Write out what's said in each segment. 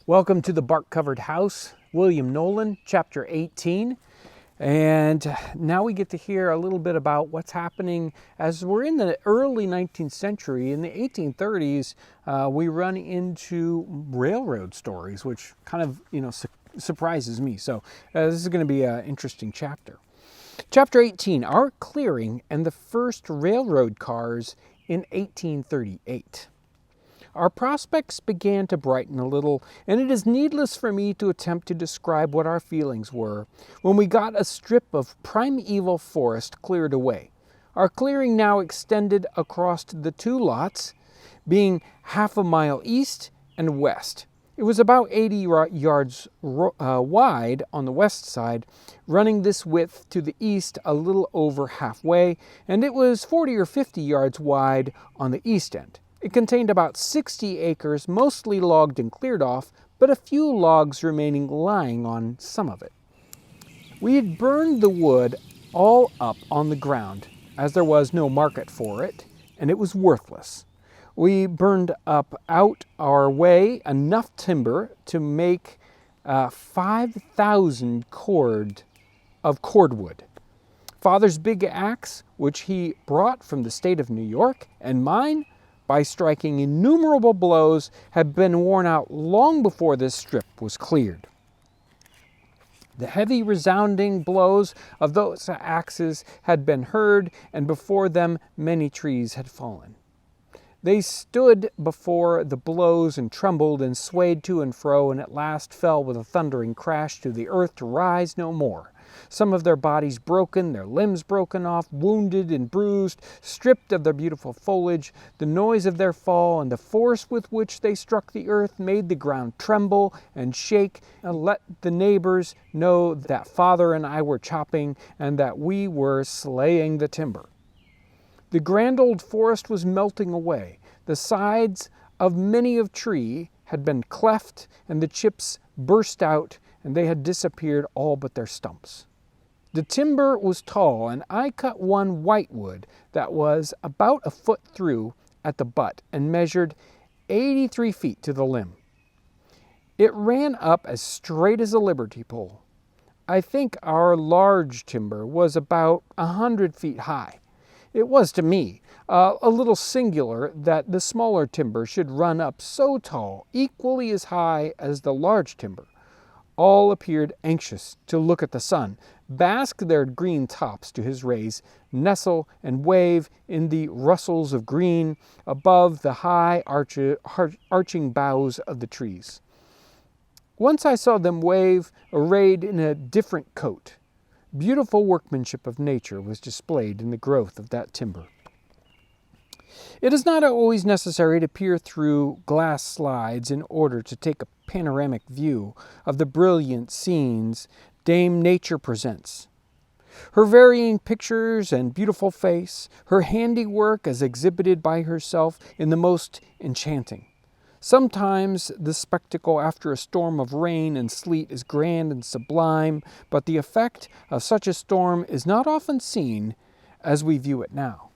Welcome to the Bark-Covered House, William Knowlin, Chapter 18. And now we get to hear a little bit about what's happening as we're in the early 19th century. In the 1830s, we run into railroad stories, which kind of, surprises me. So this is going to be an interesting chapter. Chapter 18, Our Clearing and the First Railroad Cars in 1838. Our prospects began to brighten a little, and it is needless for me to attempt to describe what our feelings were when we got a strip of primeval forest cleared away. Our clearing now extended across the two lots, being half a mile east and west. It was about 80 yards wide on the west side, running this width to the east a little over halfway, and it was 40 or 50 yards wide on the east end. It contained about 60 acres, mostly logged and cleared off, but a few logs remaining lying on some of it. We had burned the wood all up on the ground, as there was no market for it, and it was worthless. We burned up out our way enough timber to make 5,000 cord of cordwood. Father's big axe, which he brought from the state of New York, and mine, by striking innumerable blows, had been worn out long before this strip was cleared. The heavy resounding blows of those axes had been heard, and before them many trees had fallen. They stood before the blows and trembled and swayed to and fro, and at last fell with a thundering crash to the earth to rise no more. Some of their bodies broken, their limbs broken off, wounded and bruised, stripped of their beautiful foliage. The noise of their fall and the force with which they struck the earth made the ground tremble and shake, and let the neighbors know that Father and I were chopping, and that we were slaying the timber. The grand old forest was melting away. The sides of many a tree had been cleft, and the chips burst out, and they had disappeared all but their stumps. The timber was tall, and I cut one whitewood that was about a foot through at the butt and measured 83 feet to the limb. It ran up as straight as a liberty pole. I think our large timber was about 100 feet high. It was to me a little singular that the smaller timber should run up so tall, equally as high as the large timber. All appeared anxious to look at the sun, bask their green tops to his rays, nestle and wave in the rustles of green above the high arching boughs of the trees. Once I saw them wave, arrayed in a different coat. Beautiful workmanship of nature was displayed in the growth of that timber. It is not always necessary to peer through glass slides in order to take a panoramic view of the brilliant scenes Dame Nature presents. Her varying pictures and beautiful face, her handiwork as exhibited by herself in the most enchanting. Sometimes the spectacle after a storm of rain and sleet is grand and sublime, but the effect of such a storm is not often seen as we view it now.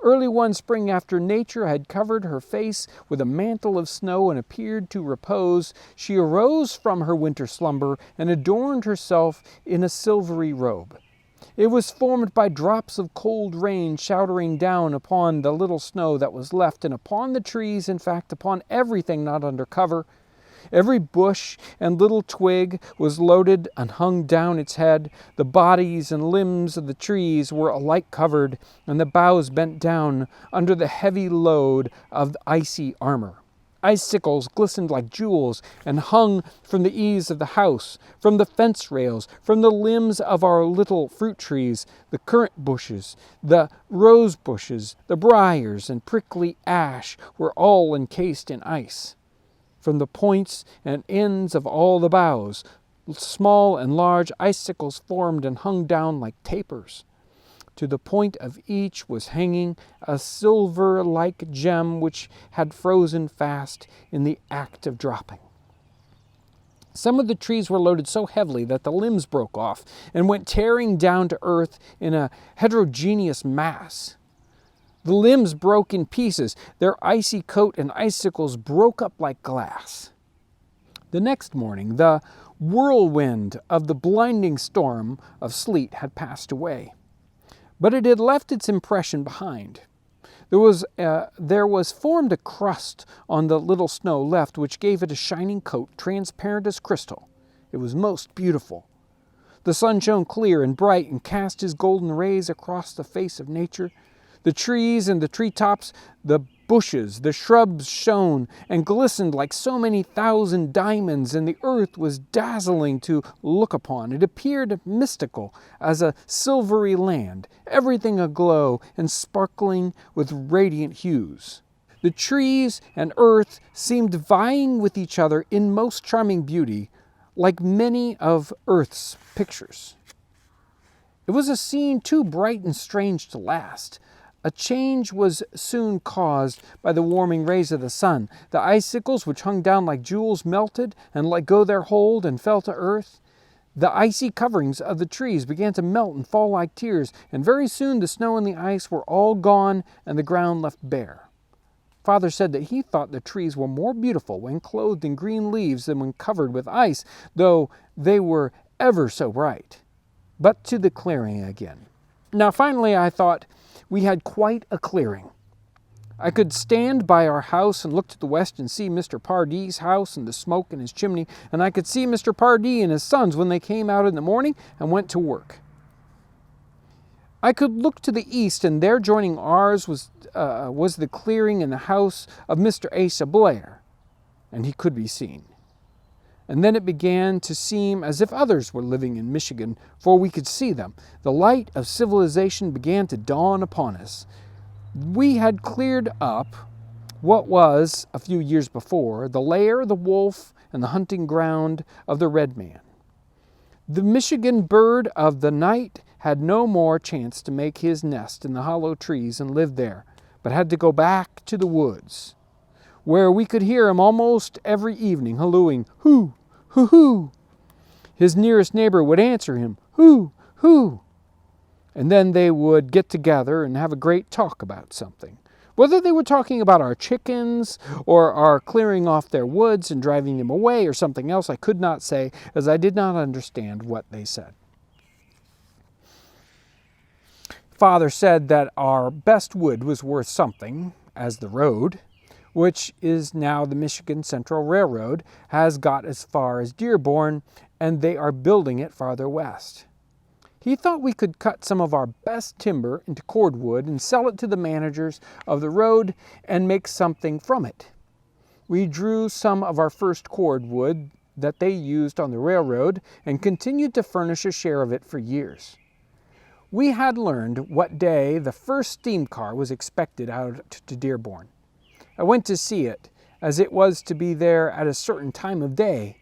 Early one spring, after nature had covered her face with a mantle of snow and appeared to repose, she arose from her winter slumber and adorned herself in a silvery robe. It was formed by drops of cold rain showering down upon the little snow that was left, and upon the trees, in fact, upon everything not under cover. Every bush and little twig was loaded and hung down its head. The bodies and limbs of the trees were alike covered, and the boughs bent down under the heavy load of the icy armor. Icicles glistened like jewels and hung from the eaves of the house, from the fence rails, from the limbs of our little fruit trees, the currant bushes, the rose bushes, the briars, and prickly ash were all encased in ice. From the points and ends of all the boughs, small and large icicles formed and hung down like tapers. To the point of each was hanging a silver-like gem which had frozen fast in the act of dropping. Some of the trees were loaded so heavily that the limbs broke off and went tearing down to earth in a heterogeneous mass. The limbs broke in pieces. Their icy coat and icicles broke up like glass. The next morning, the whirlwind of the blinding storm of sleet had passed away, but it had left its impression behind. There was formed a crust on the little snow left, which gave it a shining coat, transparent as crystal. It was most beautiful. The sun shone clear and bright and cast his golden rays across the face of nature. The trees and the treetops, the bushes, the shrubs shone and glistened like so many thousand diamonds, and the earth was dazzling to look upon. It appeared mystical as a silvery land, everything aglow and sparkling with radiant hues. The trees and earth seemed vying with each other in most charming beauty, like many of earth's pictures. It was a scene too bright and strange to last. A change was soon caused by the warming rays of the sun. The icicles, which hung down like jewels, melted and let go their hold and fell to earth. The icy coverings of the trees began to melt and fall like tears, and very soon the snow and the ice were all gone and the ground left bare. Father said that he thought the trees were more beautiful when clothed in green leaves than when covered with ice, though they were ever so bright. But to the clearing again. Now finally I thought we had quite a clearing. I could stand by our house and look to the west and see Mr. Pardee's house and the smoke in his chimney, and I could see Mr. Pardee and his sons when they came out in the morning and went to work. I could look to the east, and there joining ours was the clearing and the house of Mr. Asa Blair, and he could be seen. And then it began to seem as if others were living in Michigan, for we could see them. The light of civilization began to dawn upon us. We had cleared up what was, a few years before, the lair of the wolf and the hunting ground of the red man. The Michigan bird of the night had no more chance to make his nest in the hollow trees and live there, but had to go back to the woods, where we could hear him almost every evening hallooing, "Hoo, hoo, hoo." His nearest neighbor would answer him, "Hoo, hoo." And then they would get together and have a great talk about something. Whether they were talking about our chickens or our clearing off their woods and driving them away or something else, I could not say, as I did not understand what they said. Father said that our best wood was worth something, as the road, which is now the Michigan Central Railroad, has got as far as Dearborn, and they are building it farther west. He thought we could cut some of our best timber into cordwood and sell it to the managers of the road and make something from it. We drew some of our first cordwood that they used on the railroad and continued to furnish a share of it for years. We had learned what day the first steam car was expected out to Dearborn. I went to see it, as it was to be there at a certain time of day.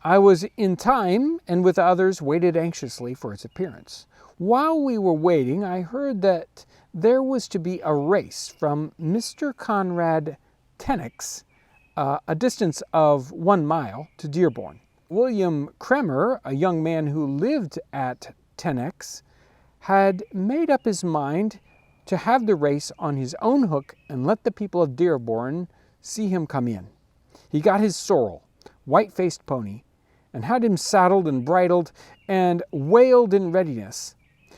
I was in time, and with others waited anxiously for its appearance. While we were waiting, I heard that there was to be a race from Mr. Conrad Tennick's, a distance of 1 mile, to Dearborn. William Kremer, a young man who lived at Tennick's, had made up his mind to have the race on his own hook and let the people of Dearborn see him come in. He got his sorrel, white-faced pony, and had him saddled and bridled and whaled in readiness,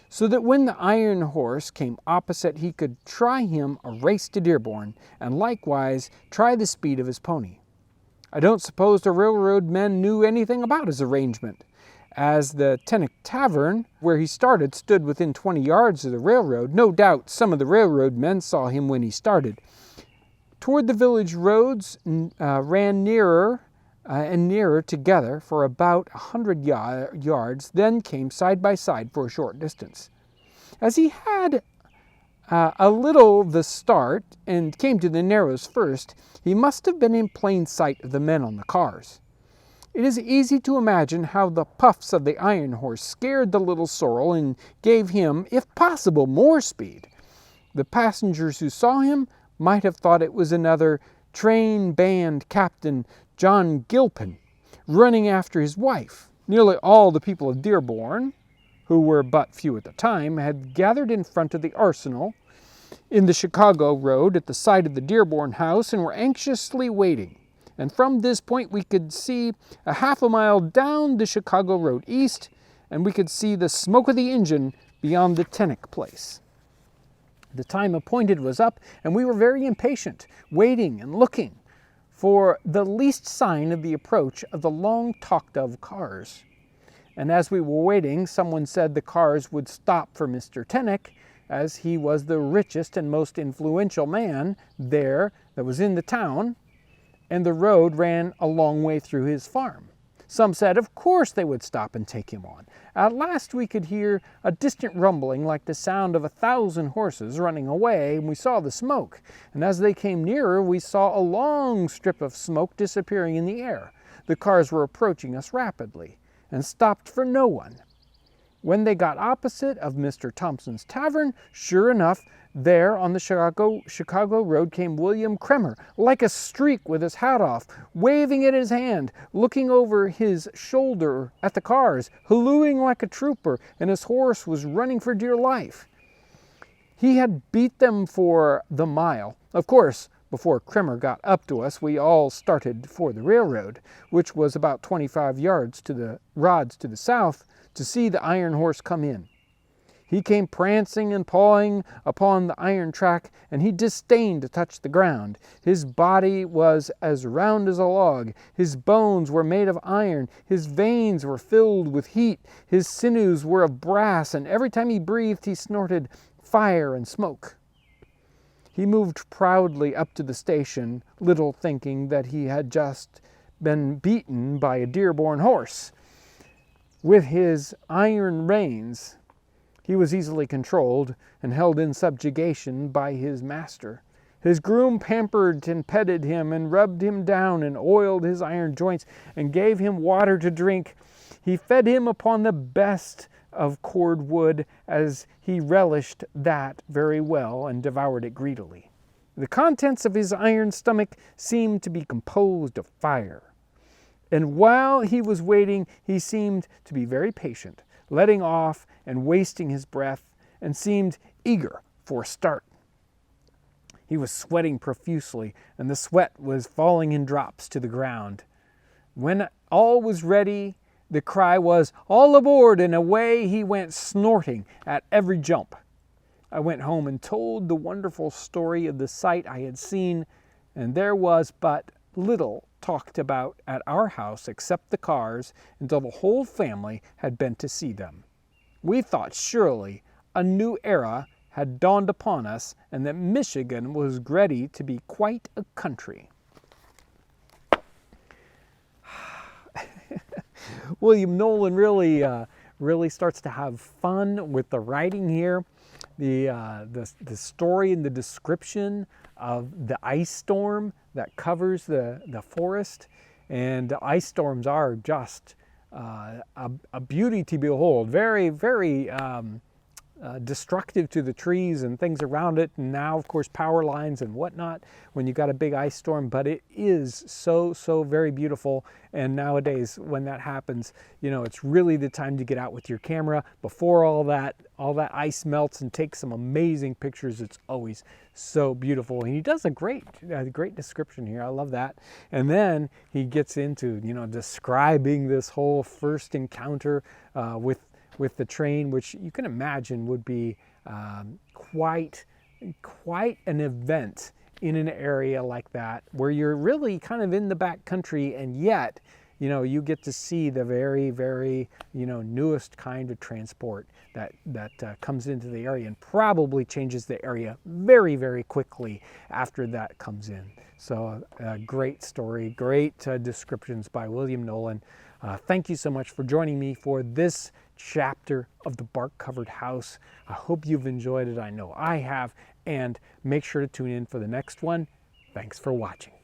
so that when the iron horse came opposite, he could try him a race to Dearborn, and likewise try the speed of his pony. I don't suppose the railroad men knew anything about his arrangement, as the Tennick Tavern, where he started, stood within 20 yards of the railroad. No doubt some of the railroad men saw him when he started. Toward the village roads ran nearer and nearer together for about 100 yards, then came side by side for a short distance. As he had a little the start and came to the narrows first, he must have been in plain sight of the men on the cars. It is easy to imagine how the puffs of the iron horse scared the little sorrel and gave him, if possible, more speed. The passengers who saw him might have thought it was another train band captain, John Gilpin, running after his wife. Nearly all the people of Dearborn, who were but few at the time, had gathered in front of the arsenal in the Chicago road at the side of the Dearborn house and were anxiously waiting. And from this point, we could see a half a mile down the Chicago Road east, and we could see the smoke of the engine beyond the Tennick place. The time appointed was up, and we were very impatient, waiting and looking for the least sign of the approach of the long talked of cars. And as we were waiting, someone said the cars would stop for Mr. Tennick, as he was the richest and most influential man there that was in the town, and the road ran a long way through his farm. Some said, of course they would stop and take him on. At last we could hear a distant rumbling like the sound of 1,000 horses running away, and we saw the smoke. And as they came nearer, we saw a long strip of smoke disappearing in the air. The cars were approaching us rapidly, and stopped for no one. When they got opposite of Mr. Thompson's tavern, sure enough, there on the Chicago Road came William Kremer, like a streak with his hat off, waving it in his hand, looking over his shoulder at the cars, hallooing like a trooper, and his horse was running for dear life. He had beat them for the mile. Of course, before Kremer got up to us, we all started for the railroad, which was about 25 yards to the rods to the south, to see the iron horse come in. He came prancing and pawing upon the iron track, and he disdained to touch the ground. His body was as round as a log. His bones were made of iron. His veins were filled with heat. His sinews were of brass, and every time he breathed, he snorted fire and smoke. He moved proudly up to the station, little thinking that he had just been beaten by a dearborn horse. With his iron reins, he was easily controlled and held in subjugation by his master. His groom pampered and petted him and rubbed him down and oiled his iron joints and gave him water to drink. He fed him upon the best of cord wood, as he relished that very well and devoured it greedily. The contents of his iron stomach seemed to be composed of fire. And while he was waiting, he seemed to be very patient, letting off and wasting his breath, and seemed eager for a start. He was sweating profusely, and the sweat was falling in drops to the ground. When all was ready, the cry was, "All aboard!" and away he went snorting at every jump. I went home and told the wonderful story of the sight I had seen, and there was but little talked about at our house except the cars until the whole family had been to see them. We thought surely a new era had dawned upon us and that Michigan was ready to be quite a country. William Knowlin really starts to have fun with the writing here. The story and the description of the ice storm that covers the forest, and the ice storms are just a beauty to behold. Very, very destructive to the trees and things around it, and now of course power lines and whatnot when you got a big ice storm, but it is so very beautiful. And nowadays when that happens, you know, it's really the time to get out with your camera before all that ice melts and take some amazing pictures. It's always so beautiful, and he does a great description here. I love that. And then he gets into, you know, describing this whole first encounter with the train, which you can imagine would be quite an event in an area like that, where you're really kind of in the back country, and yet, you know, you get to see the very, you know, newest kind of transport that comes into the area, and probably changes the area very quickly after that comes in. So a great story, great descriptions by William Knowlin. Thank you so much for joining me for this chapter of the Bark Covered House. I hope you've enjoyed it. I know I have, and make sure to tune in for the next one. Thanks for watching.